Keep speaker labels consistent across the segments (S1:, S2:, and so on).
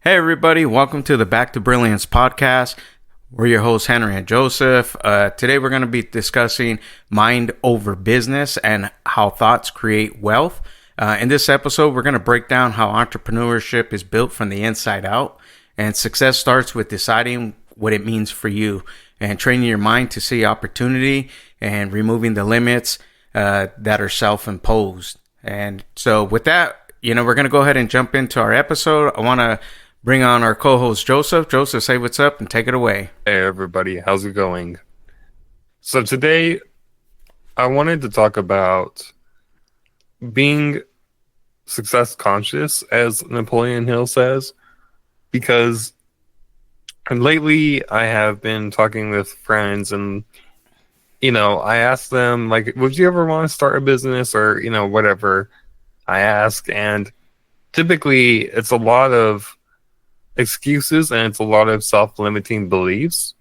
S1: Hey, everybody, welcome to the Back to Brilliance podcast. We're your hosts, Henry and Joseph. Today, we're going to be discussing mind over business and how thoughts create wealth. In this episode, we're going to break down how entrepreneurship is built from the inside out. And success starts with deciding what it means for you and training your mind to see opportunity and removing the limits that are self-imposed. And so with that, we're going to go ahead and jump into our episode. I want to bring on our co-host, Joseph. Joseph, say what's up and take it away.
S2: Hey everybody, how's it going? So today I wanted to talk about being success conscious, as Napoleon Hill says, because lately I have been talking with friends and I asked them, like, would you ever want to start a business or whatever I ask, and typically it's a lot of excuses and it's a lot of self-limiting beliefs.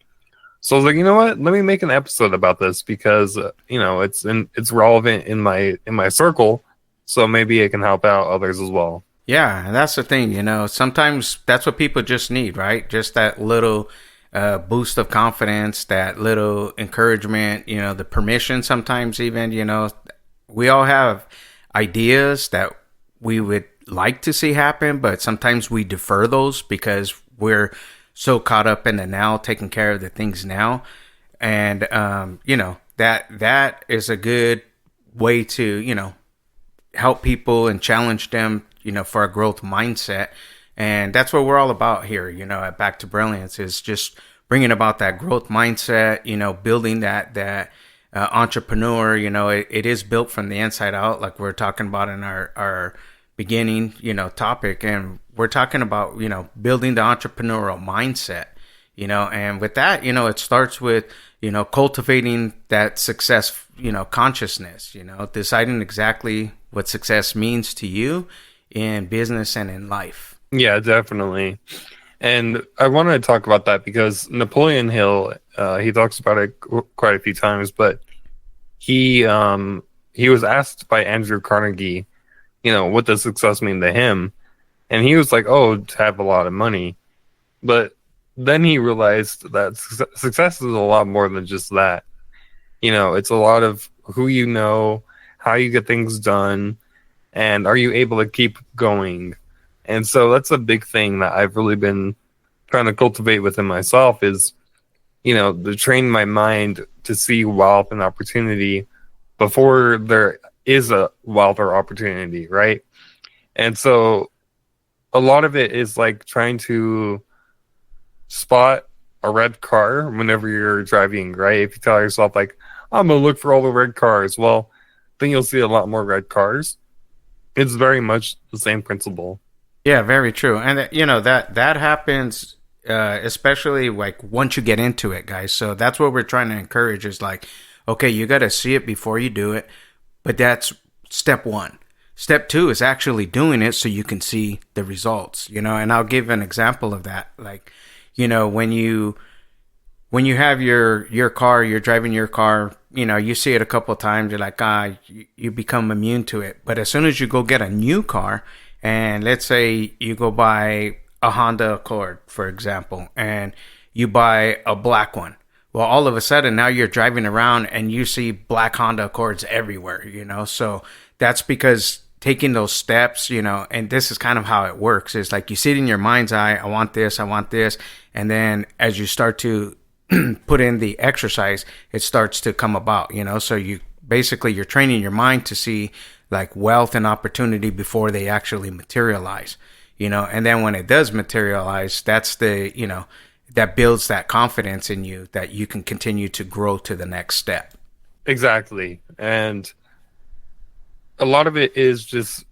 S2: So I was like, you know what? Let me make an episode about this because it's relevant in my circle, so maybe it can help out others as well.
S1: Yeah, and that's the thing, sometimes that's what people just need, right? Just that little boost of confidence, that little encouragement, the permission sometimes even, we all have ideas that we would like to see happen, but sometimes we defer those because we're so caught up in the now, taking care of the things now. And that is a good way to help people and challenge them for a growth mindset. And that's what we're all about here at Back to Brilliance, is just bringing about that growth mindset, building that entrepreneur. It is built from the inside out, like we're talking about in our beginning, topic. And we're talking about, building the entrepreneurial mindset, and with that, it starts with, cultivating that success, consciousness, deciding exactly what success means to you in business and in life.
S2: Yeah, definitely. And I want to talk about that because Napoleon Hill, he talks about it quite a few times, but he was asked by Andrew Carnegie, what does success mean to him? And he was like, oh, to have a lot of money. But then he realized that success is a lot more than just that. It's a lot of who you know, how you get things done, and are you able to keep going? And so that's a big thing that I've really been trying to cultivate within myself is, to train my mind to see wealth and opportunity before there is a wealth or opportunity, right? And so a lot of it is like trying to spot a red car whenever you're driving, right? If you tell yourself like, I'm gonna look for all the red cars, well, then you'll see a lot more red cars. It's very much the same principle.
S1: Yeah, very true. And that happens especially like once you get into it, guys. So that's what we're trying to encourage is like, okay, you got to see it before you do it. But that's step one. Step two is actually doing it so you can see the results, and I'll give an example of that. Like, when you have your car, you're driving your car, you see it a couple of times, you're like, you become immune to it. But as soon as you go get a new car, and let's say you go buy a Honda Accord, for example, and you buy a black one. Well, all of a sudden now you're driving around and you see black Honda Accords everywhere, so that's because taking those steps, and this is kind of how it works. It's like you see it in your mind's eye, I want this. And then as you start to put in the exercise, it starts to come about, so you're training your mind to see like wealth and opportunity before they actually materialize, and then when it does materialize, that's that builds that confidence in you that you can continue to grow to the next step.
S2: Exactly. And a lot of it is just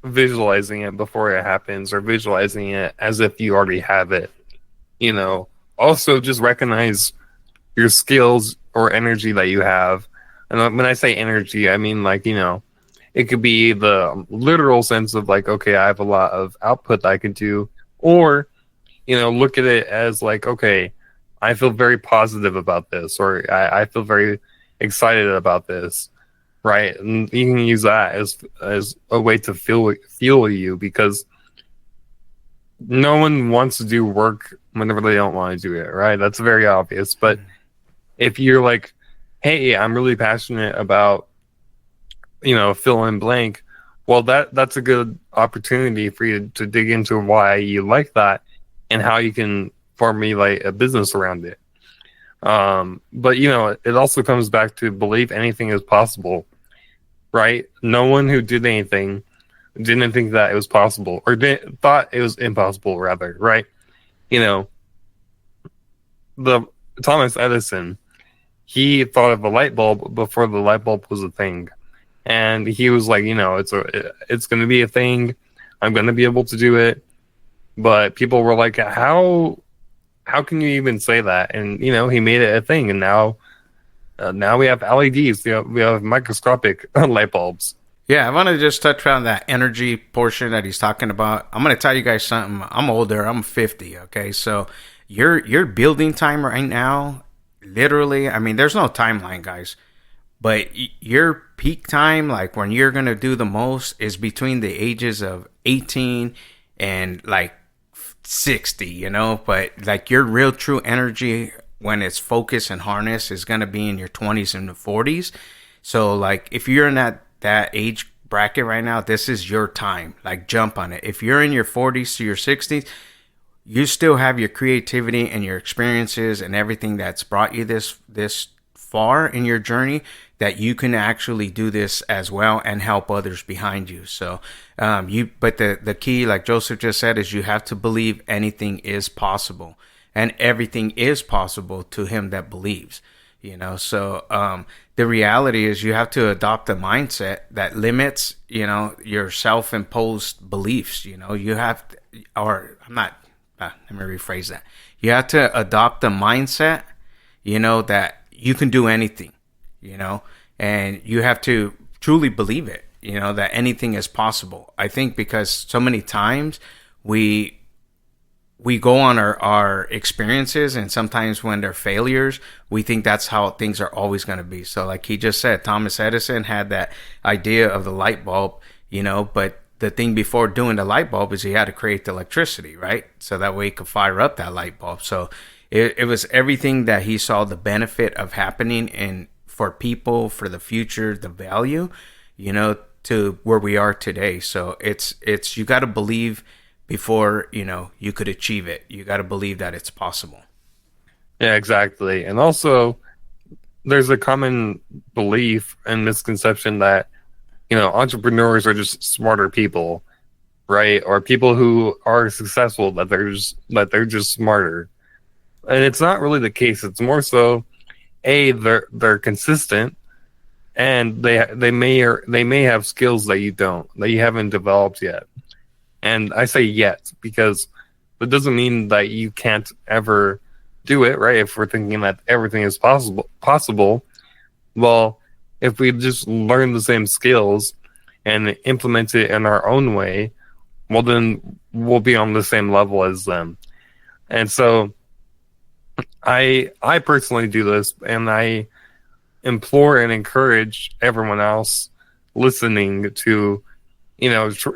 S2: visualizing it before it happens or visualizing it as if you already have it. Also just recognize your skills or energy that you have. And when I say energy, I mean like, it could be the literal sense of like, okay, I have a lot of output that I can do, or look at it as like, okay, I feel very positive about this, or I feel very excited about this, right? And you can use that as a way to fuel you, because no one wants to do work whenever they don't want to do it, right? That's very obvious. But if you're like, hey, I'm really passionate about, fill in blank, well, that's a good opportunity for you to dig into why you like that and how you can formulate a business around it. But it also comes back to believe anything is possible, right? No one who did anything didn't think that it was possible or thought it was impossible, rather, right? You know, the Thomas Edison, he thought of a light bulb before the light bulb was a thing, and he was like, it's going to be a thing. I'm going to be able to do it. But people were like, how can you even say that? And he made it a thing, and now we have LEDs. We have microscopic light bulbs.
S1: Yeah, I want to just touch on that energy portion that he's talking about. I'm going to tell you guys something. I'm older. I'm 50. Okay, so your building time right now, literally. I mean, there's no timeline, guys. But your peak time, like when you're gonna do the most, is between the ages of 18 and like 60. But like your real true energy when it's focused and harnessed is gonna be in your 20s and the 40s. So like if you're in that age bracket right now, this is your time. Like jump on it. If you're in your 40s to your 60s, you still have your creativity and your experiences and everything that's brought you this far in your journey, that you can actually do this as well and help others behind you. So but the key, like Joseph just said, is you have to believe anything is possible, and everything is possible to him that believes. So the reality is you have to adopt a mindset that limits your self-imposed beliefs. You have to, or I'm not let me rephrase that. You have to adopt the mindset that you can do anything, and you have to truly believe it, that anything is possible. I think because so many times we go on our experiences, and sometimes when they're failures, we think that's how things are always going to be. So like he just said, Thomas Edison had that idea of the light bulb, but the thing before doing the light bulb is he had to create the electricity, right? So that way he could fire up that light bulb. So it was everything that he saw the benefit of happening and for people, for the future, the value, to where we are today. So it's you got to believe before you could achieve it. You got to believe that it's possible.
S2: Yeah, exactly. And also, there's a common belief and misconception that entrepreneurs are just smarter people, right? Or people who are successful, that they're just smarter. And it's not really the case. It's more so, they're consistent, and they may have skills that you haven't developed yet. And I say yet because it doesn't mean that you can't ever do it, right? If we're thinking that everything is possible, well, if we just learn the same skills and implement it in our own way, well, then we'll be on the same level as them. And so I personally do this, and I implore and encourage everyone else listening to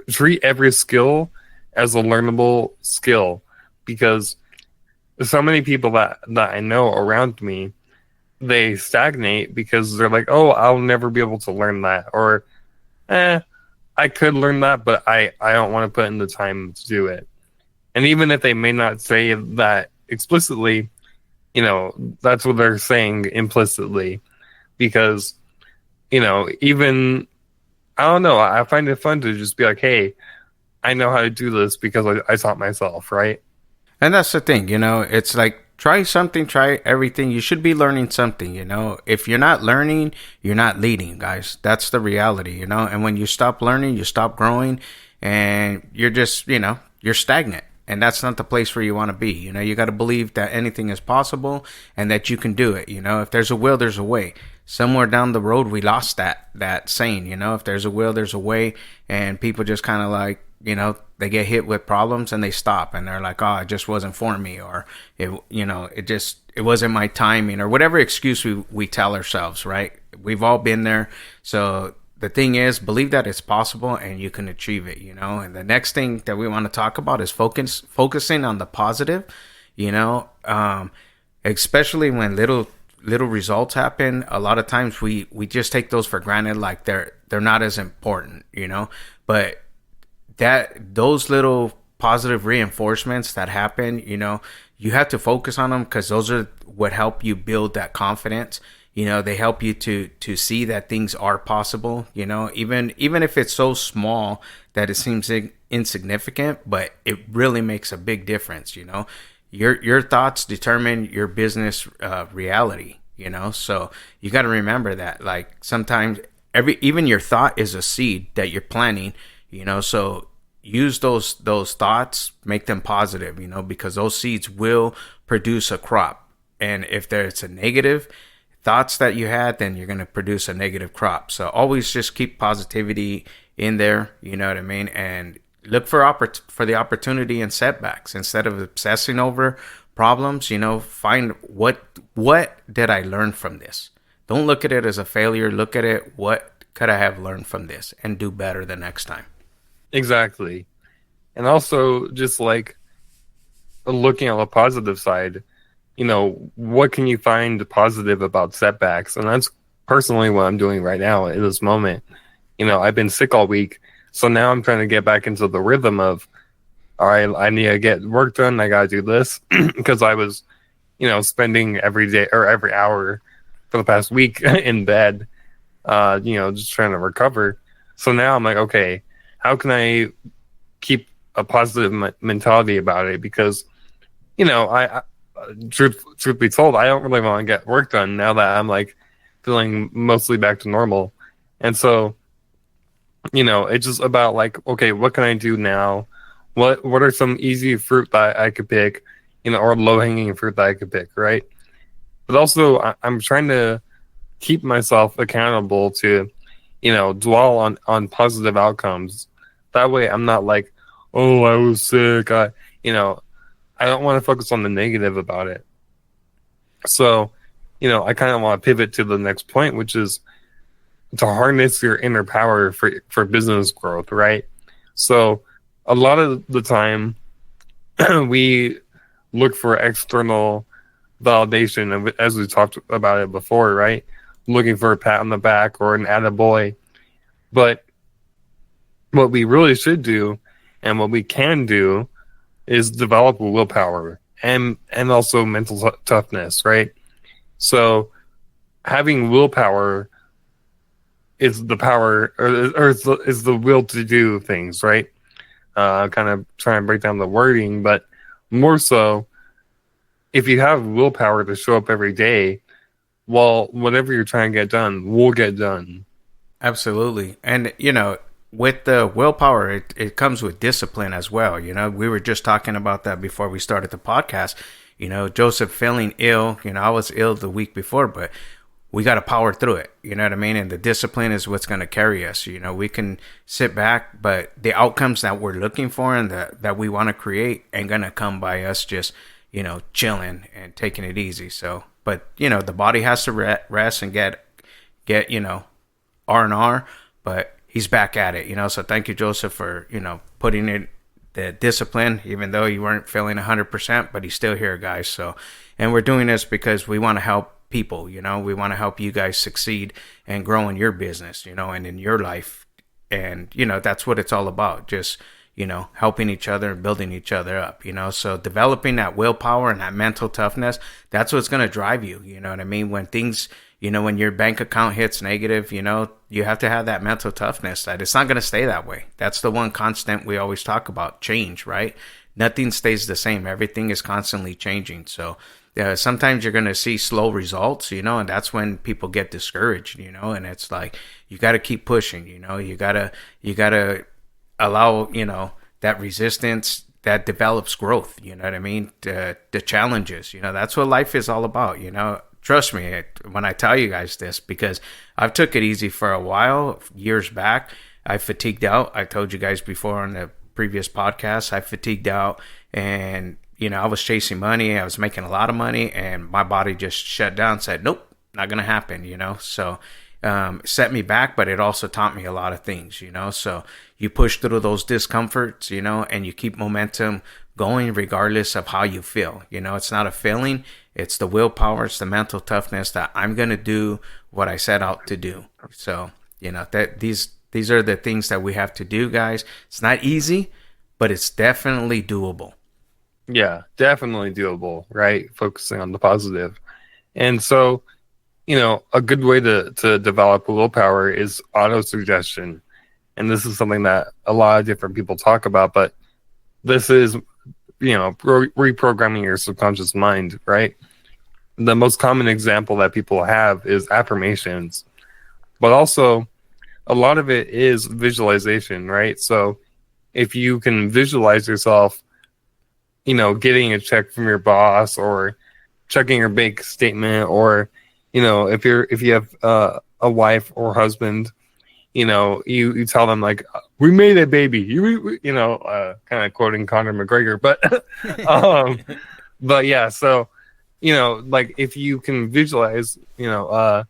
S2: treat every skill as a learnable skill, because so many people that I know around me, they stagnate because they're like, oh, I'll never be able to learn that, or I could learn that, but I don't want to put in the time to do it. And even if they may not say that explicitly, that's what they're saying implicitly, because even I don't know, I find it fun to just be like, hey, I know how to do this because I taught myself, right?
S1: And that's the thing, it's like try something, try everything. You should be learning something, If you're not learning, you're not leading, guys. That's the reality, And when you stop learning, you stop growing, and you're just, you're stagnant. And that's not the place where you want to be. You got to believe that anything is possible and that you can do it. If there's a will, there's a way. Somewhere down the road, we lost that saying. If there's a will, there's a way. And people just kind of like, they get hit with problems and they stop and they're like, oh, it just wasn't for me, or it wasn't my timing, or whatever excuse we tell ourselves, right? We've all been there. So the thing is, believe that it's possible and you can achieve it, you know. And the next thing that we want to talk about is focusing on the positive, you know, especially when little results happen. A lot of times we just take those for granted, like they're not as important, you know. But that those little positive reinforcements that happen, you know, you have to focus on them, because those are what help you build that confidence. You know, they help you to see that things are possible, you know, even if it's so small that it seems insignificant, but it really makes a big difference, you know. Your thoughts determine your business reality, you know. So you got to remember that, like, sometimes even your thought is a seed that you're planting, you know. So use those thoughts, make them positive, you know, because those seeds will produce a crop. And if there's a negative thoughts that you had, then you're going to produce a negative crop. So always just keep positivity in there, you know what I mean? And look for the opportunity and setbacks instead of obsessing over problems. You know, find what did I learn from this? Don't look at it as a failure. Look at it, what could I have learned from this, and do better the next time.
S2: Exactly. And also, just like looking on the positive side, you know, what can you find positive about setbacks? And that's personally what I'm doing right now in this moment. You know, I've been sick all week, so now I'm trying to get back into the rhythm of, all right, I need to get work done. I got to do this, because I was, you know, spending every day or every hour for the past week in bed, you know, just trying to recover. So now I'm like, okay, how can I keep a positive mentality about it? Because, you know, I truth be told, I don't really want to get work done now that I'm like feeling mostly back to normal. And so, you know, it's just about like, okay, what can I do now? What are some easy fruit that I could pick, you know, or low hanging fruit that I could pick, right? But also, I'm trying to keep myself accountable to, you know, dwell on positive outcomes. That way, I'm not like, oh, I was sick. You know, I don't want to focus on the negative about it. So, you know, I kind of want to pivot to the next point, which is to harness your inner power for business growth, right? So a lot of the time we look for external validation, as we talked about it before, right? Looking for a pat on the back or an attaboy. But what we really should do, and what we can do, is develop willpower and also mental toughness, right? So having willpower is the power, or is the will to do things, right? Kind of trying to break down the wording, but more so, if you have willpower to show up every day, well, whatever you're trying to get done will get done.
S1: Absolutely. And, you know, with the willpower, it comes with discipline as well. You know, we were just talking about that before we started the podcast. You know, Joseph feeling ill, you know, I was ill the week before, but we got to power through it. You know what I mean? And the discipline is what's going to carry us. You know, we can sit back, but the outcomes that we're looking for and that we want to create ain't going to come by us just, you know, chilling and taking it easy. So, but, you know, the body has to rest and get, you know, R&R, but he's back at it, you know. So thank you, Joseph, for, you know, putting in the discipline, even though you weren't feeling 100%, but he's still here, guys. So, and we're doing this because we want to help people, you know. We want to help you guys succeed and grow in your business, you know, and in your life. And, you know, that's what it's all about. Just, you know, helping each other and building each other up, you know. So developing that willpower and that mental toughness, that's what's going to drive you, you know what I mean? When things, you know, when your bank account hits negative, you know, you have to have that mental toughness that it's not going to stay that way. That's the one constant we always talk about, change, right? Nothing stays the same. Everything is constantly changing. So sometimes you're going to see slow results, you know, and that's when people get discouraged, you know, and it's like, you got to keep pushing, you know, you got to allow, you know, that resistance that develops growth, you know what I mean? The challenges, you know, that's what life is all about, you know. Trust me when I tell you guys this, because I've took it easy for a while, years back. I fatigued out. I told you guys before on the previous podcast, I fatigued out, and, you know, I was chasing money. I was making a lot of money, and my body just shut down, said, nope, not going to happen, you know. So set me back, but it also taught me a lot of things, you know. So you push through those discomforts, you know, and you keep momentum going regardless of how you feel. You know, it's not a feeling, it's the willpower, it's the mental toughness that I'm going to do what I set out to do. So, you know, that these are the things that we have to do, guys. It's not easy, but it's definitely doable.
S2: Yeah, definitely doable, right? Focusing on the positive. And so, a good way to develop willpower is auto suggestion. And this is something that a lot of different people talk about, but this is, reprogramming your subconscious mind, right? The most common example that people have is affirmations, but also a lot of it is visualization, right? So if you can visualize yourself, getting a check from your boss or checking your bank statement, or, if you have a wife or husband, you tell them like, we made a baby, kind of quoting Conor McGregor, but, but yeah, so, like if you can visualize, a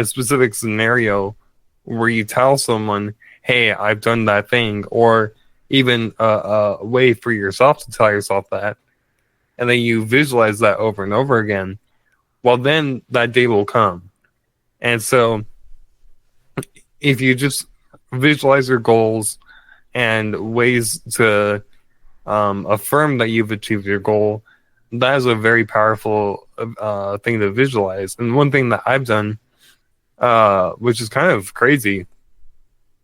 S2: specific scenario where you tell someone, hey, I've done that thing, or even a way for yourself to tell yourself that, and then you visualize that over and over again, well, then that day will come. And so if you just visualize your goals and ways to affirm that you've achieved your goal, that is a very powerful thing to visualize. And one thing that I've done, which is kind of crazy,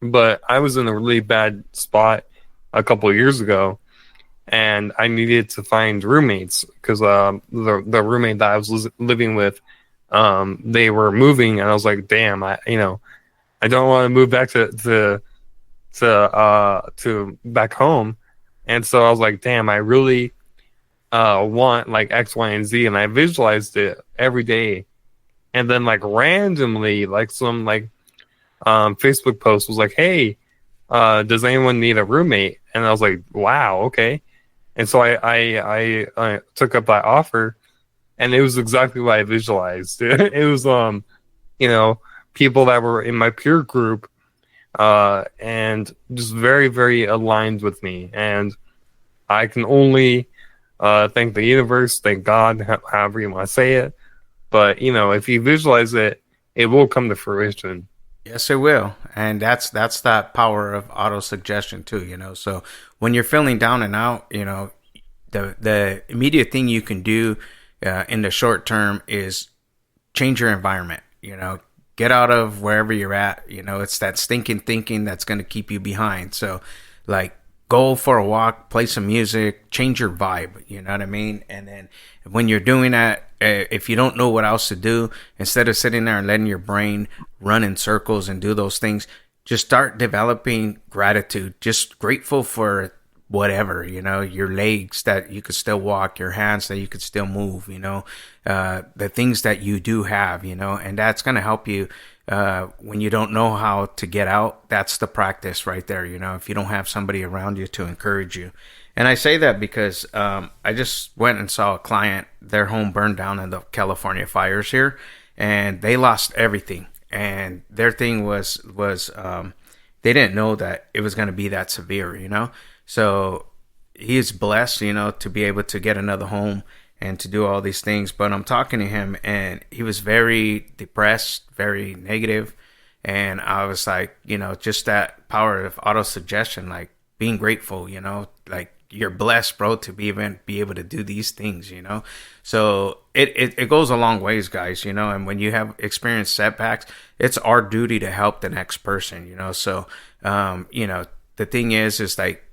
S2: but I was in a really bad spot a couple of years ago, and I needed to find roommates because the roommate that I was living with, they were moving, and I was like, damn, I don't want to move back to back home. And so I was like, damn, I really want like X, Y, and Z, and I visualized it every day. And then like randomly, like some like Facebook post was like, hey, does anyone need a roommate? And I was like, wow, okay. And so I took up that offer, and it was exactly what I visualized. It was people that were in my peer group, and just very, very aligned with me. And I can only thank the universe, thank God, however you want to say it. But if you visualize it, it will come to fruition.
S1: Yes, it will. And that's that power of auto suggestion too, you know. So when you're feeling down and out, the immediate thing you can do in the short term is change your environment, get out of wherever you're at. It's that stinking thinking that's going to keep you behind. So like, go for a walk, play some music, change your vibe, you know what I mean? And then when you're doing that, if you don't know what else to do, instead of sitting there and letting your brain run in circles and do those things, just start developing gratitude. Just grateful for whatever, your legs that you could still walk, your hands that you could still move, the things that you do have, and that's going to help you when you don't know how to get out. That's the practice right there, if you don't have somebody around you to encourage you. And I say that because I just went and saw a client, their home burned down in the California fires here, and they lost everything. And their thing was they didn't know that it was going to be that severe, So he is blessed, to be able to get another home and to do all these things. But I'm talking to him, and he was very depressed, very negative. And I was like, just that power of auto suggestion, like being grateful, like you're blessed, bro, to be able to do these things, So it goes a long ways, guys, and when you have experienced setbacks, it's our duty to help the next person, So, the thing is like,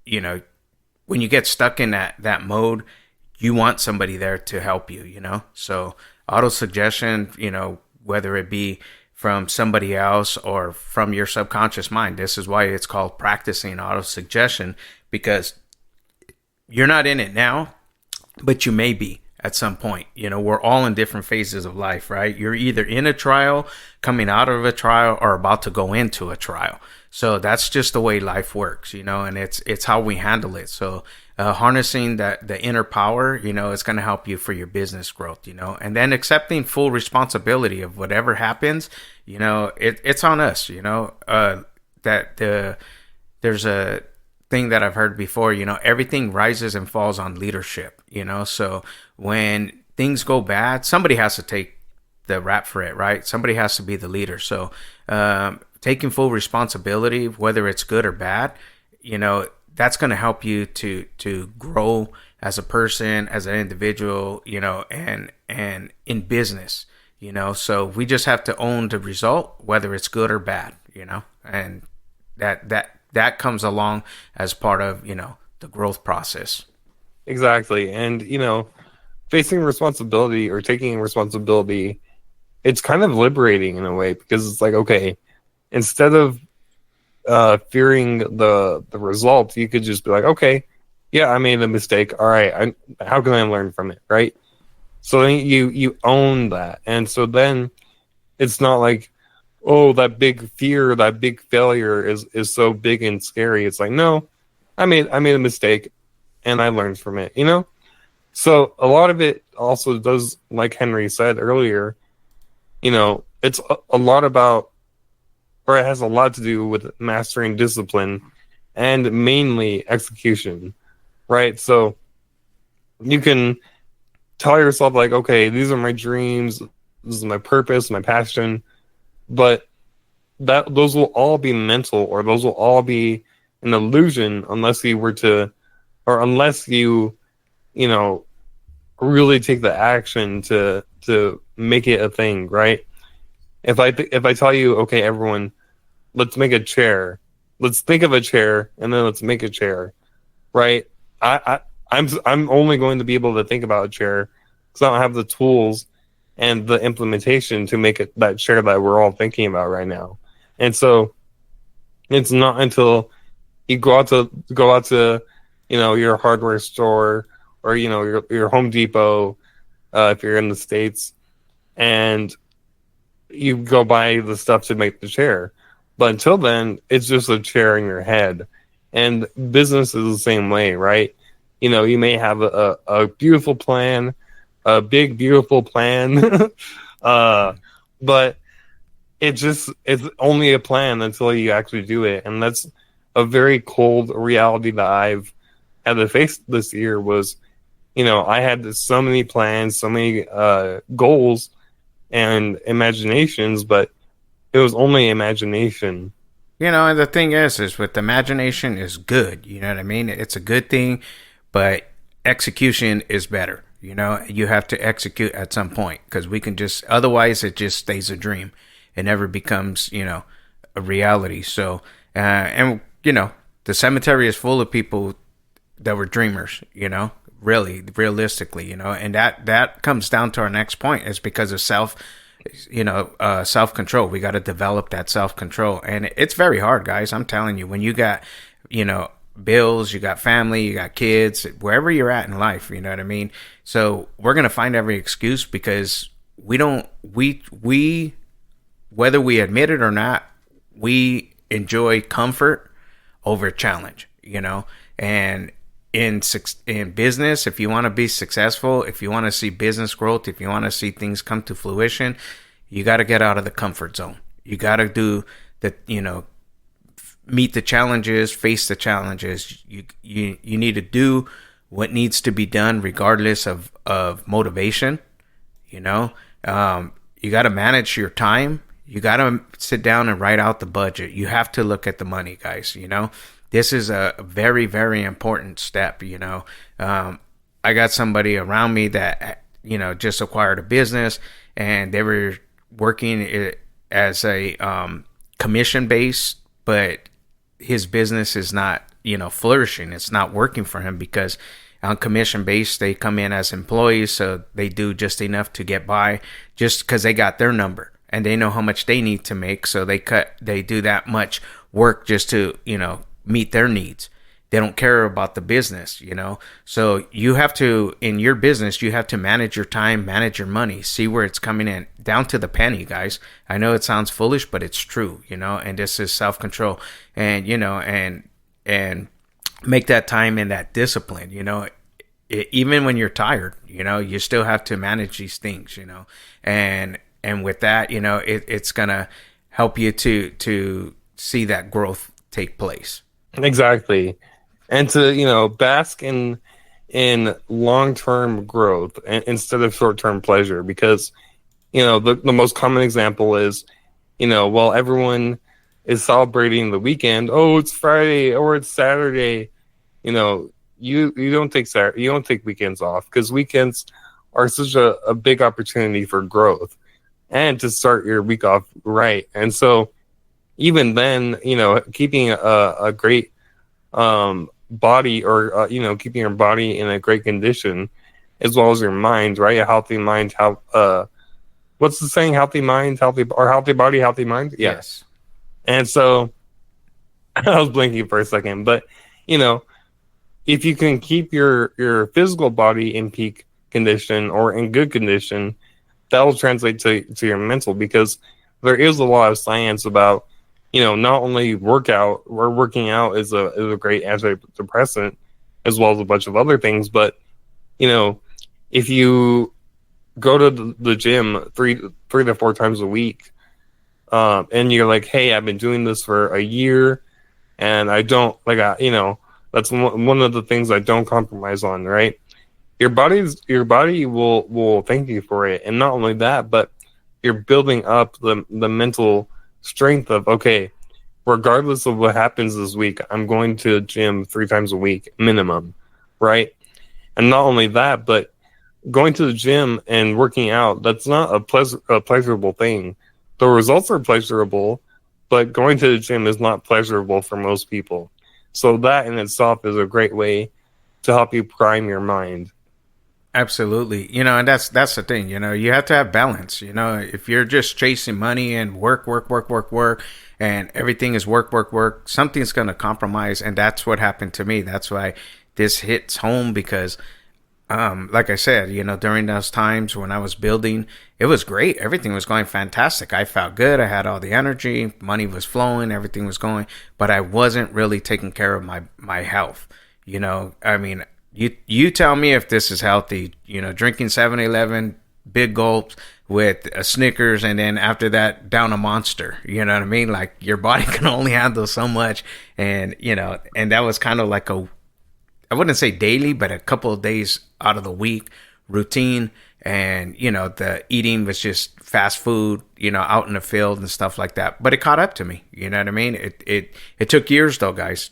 S1: when you get stuck in that mode, you want somebody there to help you, So auto suggestion, whether it be from somebody else or from your subconscious mind, this is why it's called practicing auto suggestion, because you're not in it now, but you may be at some point. We're all in different phases of life, right? You're either in a trial, coming out of a trial, or about to go into a trial. So that's just the way life works, and it's how we handle it. So harnessing the inner power, is going to help you for your business growth, and then accepting full responsibility of whatever happens. it's on us. That there's a thing that I've heard before. Everything rises and falls on leadership. So when things go bad, somebody has to take the rap for it, right? Somebody has to be the leader. So taking full responsibility, whether it's good or bad, that's going to help you to grow as a person, as an individual, and in business. So we just have to own the result, whether it's good or bad, and that comes along as part of the growth process.
S2: Exactly. And, facing responsibility or taking responsibility, it's kind of liberating in a way, because it's like, okay, instead of fearing the result, you could just be like, okay, yeah, I made a mistake. All right, how can I learn from it, right? So then you own that, and so then it's not like, oh, that big fear, that big failure is so big and scary. It's like, no, I made a mistake, and I learned from it. So a lot of it also does, like Henry said earlier, it's a lot about, or it has a lot to do with mastering discipline and mainly execution, right? So you can tell yourself like, okay, these are my dreams, this is my purpose, my passion, but those will all be mental, or those will all be an illusion unless you were to, or unless you really take the action to make it a thing, right? If I tell you, okay, everyone, let's make a chair, let's think of a chair, and then let's make a chair, right? I'm only going to be able to think about a chair because I don't have the tools and the implementation to make it that chair that we're all thinking about right now. And so it's not until you go out to your hardware store, or your Home Depot, if you're in the States, and you go buy the stuff to make the chair. But until then, it's just a chair in your head. And business is the same way, right? You may have a beautiful plan, a big beautiful plan, but it's only a plan until you actually do it. And that's a very cold reality that I've had to face this year. Was I had so many plans, so many goals and imaginations, but it was only imagination.
S1: And the thing is with imagination is good. You know what I mean? It's a good thing, but execution is better. You have to execute at some point, because we can just, otherwise it just stays a dream. It never becomes, a reality. So, and the cemetery is full of people that were dreamers, really, realistically, and that comes down to our next point, is because of self-control. We got to develop that self-control, and it's very hard, guys. I'm telling you, when you got, bills, you got family, you got kids, wherever you're at in life, you know what I mean? So we're going to find every excuse, because we whether we admit it or not, we enjoy comfort over challenge, and in business, if you want to be successful, if you want to see business growth, if you want to see things come to fruition, you got to get out of the comfort zone. You got to do the, meet the challenges, face the challenges. You need to do what needs to be done regardless of motivation. You got to manage your time. You got to sit down and write out the budget. You have to look at the money, guys. This is a very, very important step. I got somebody around me that, just acquired a business, and they were working as a commission based, but his business is not, flourishing. It's not working for him, because on commission based, they come in as employees. So they do just enough to get by, just because they got their number and they know how much they need to make. So they do that much work just to, meet their needs. They don't care about the business, So you have to, in your business, you have to manage your time, manage your money, see where it's coming in, down to the penny, guys. I know it sounds foolish, but it's true, and this is self-control, and, and make that time and that discipline, even when you're tired, you still have to manage these things, and and with that, it's gonna help you to see that growth take place.
S2: Exactly. And to, bask in long-term growth instead of short-term pleasure, because the most common example is, while everyone is celebrating the weekend, oh, it's Friday or it's Saturday, you don't take you don't take weekends off, because weekends are such a big opportunity for growth and to start your week off right. And so even then, keeping a great body, or keeping your body in a great condition, as well as your mind, right? A healthy mind, what's the saying? Healthy mind, healthy body, healthy mind. Yeah.
S1: Yes.
S2: And so I was blinking for a second, but if you can keep your physical body in peak condition or in good condition, that'll translate to your mental, because there is a lot of science about, not only working out is a great antidepressant, as well as a bunch of other things, but if you go to the gym three to four times a week, and you're like, hey, I've been doing this for a year, and I don't that's one of the things I don't compromise on, right? Your body will thank you for it, and not only that, but you're building up the mental strength of, okay, regardless of what happens this week, I'm going to the gym 3 times a week minimum, right? And not only that, but going to the gym and working out, that's not a pleasurable thing. The results are pleasurable, but going to the gym is not pleasurable for most people. So that in itself is a great way to help you prime your mind.
S1: Absolutely. And that's the thing, you have to have balance. If you're just chasing money and work, and everything is work, something's going to compromise. And that's what happened to me. That's why this hits home, because like I said, during those times when I was building, it was great. Everything was going fantastic. I felt good. I had all the energy, money was flowing, everything was going, but I wasn't really taking care of my health. I mean, you tell me if this is healthy, drinking 7-Eleven big gulps with a Snickers, and then after that down a Monster, you know what I mean? Like, your body can only handle so much. And, and that was kind of like I wouldn't say daily, but a couple of days out of the week routine. And, the eating was just fast food, out in the field and stuff like that. But it caught up to me. You know what I mean? It took years though, guys.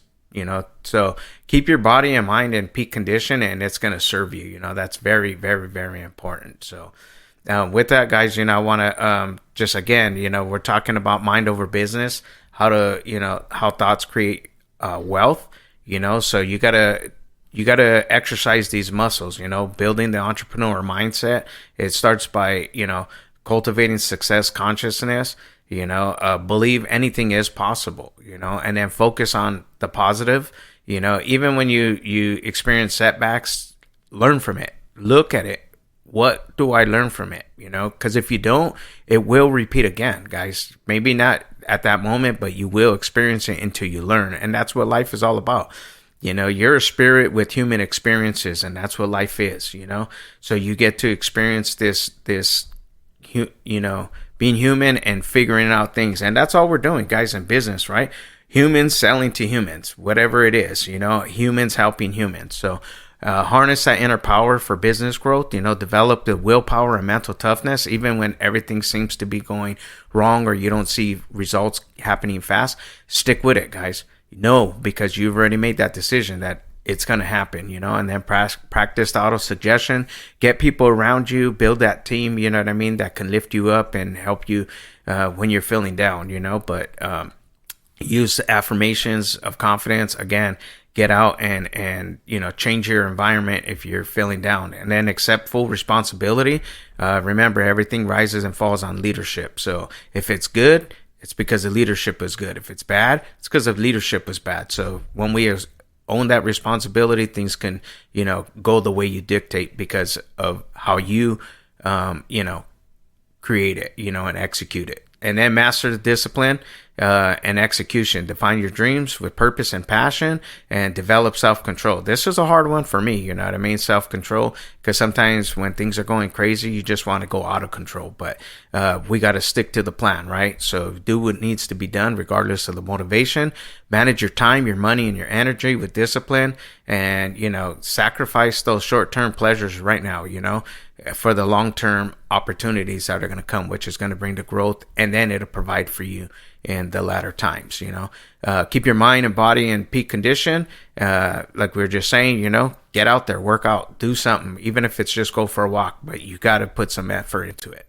S1: So keep your body and mind in peak condition, and it's going to serve you. That's very, very, very important. So with that, guys, I want to just, again, we're talking about mind over business, how to, how thoughts create wealth, so you got to exercise these muscles, building the entrepreneur mindset. It starts by, cultivating success consciousness, believe anything is possible, and then focus on the positive. Even when you experience setbacks, learn from it, look at it. What do I learn from it? Because if you don't, it will repeat again, guys. Maybe not at that moment, but you will experience it until you learn. And that's what life is all about. You're a spirit with human experiences, and that's what life is, so you get to experience this, being human and figuring out things. And that's all we're doing, guys, in business, right? Humans selling to humans, whatever it is, humans helping humans. So harness that inner power for business growth, develop the willpower and mental toughness, even when everything seems to be going wrong or you don't see results happening fast. Stick with it, guys. Because you've already made that decision that it's going to happen, and then practice the auto suggestion, get people around you, build that team, you know what I mean, that can lift you up and help you when you're feeling down, but use affirmations of confidence. Again, get out and change your environment if you're feeling down, and then accept full responsibility. Remember, everything rises and falls on leadership. So if it's good, it's because the leadership is good. If it's bad, it's because the leadership was bad. So when we own that responsibility, things can, go the way you dictate because of how you, create it, and execute it. And then master the discipline and execution. Define your dreams with purpose and passion, and develop self-control. This is a hard one for me, you know what I mean? Self-control, because sometimes when things are going crazy, you just want to go out of control. But we got to stick to the plan, right? So do what needs to be done regardless of the motivation. Manage your time, your money, and your energy with discipline, and, you know, sacrifice those short-term pleasures right now, you know, for the long-term opportunities that are going to come, which is going to bring the growth, and then it'll provide for you in the latter times, you know. Keep your mind and body in peak condition. Like we were just saying, you know, get out there, work out, do something, even if it's just go for a walk, but you got to put some effort into it.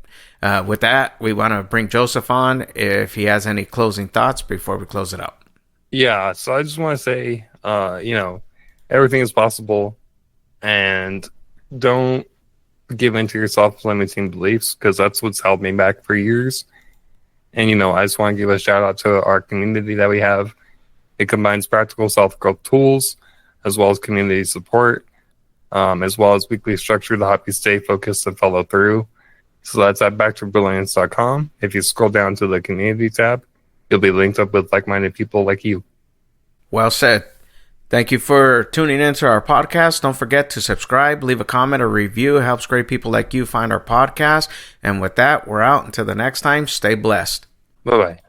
S1: With that, we want to bring Joseph on if he has any closing thoughts before we close it out.
S2: Yeah, so I just want to say, you know, everything is possible, and don't give in to your self-limiting beliefs, because that's what's held me back for years. And, you know, I just want to give a shout out to our community that we have. It combines practical self-growth tools as well as community support, as well as weekly structure to help you stay focused and follow through. So that's at backtobrilliance.com. If you scroll down to the community tab, you'll be linked up with like-minded people like you.
S1: Well said. Thank you for tuning into our podcast. Don't forget to subscribe, leave a comment or review. It helps great people like you find our podcast. And with that, we're out. Until the next time, stay blessed.
S2: Bye-bye.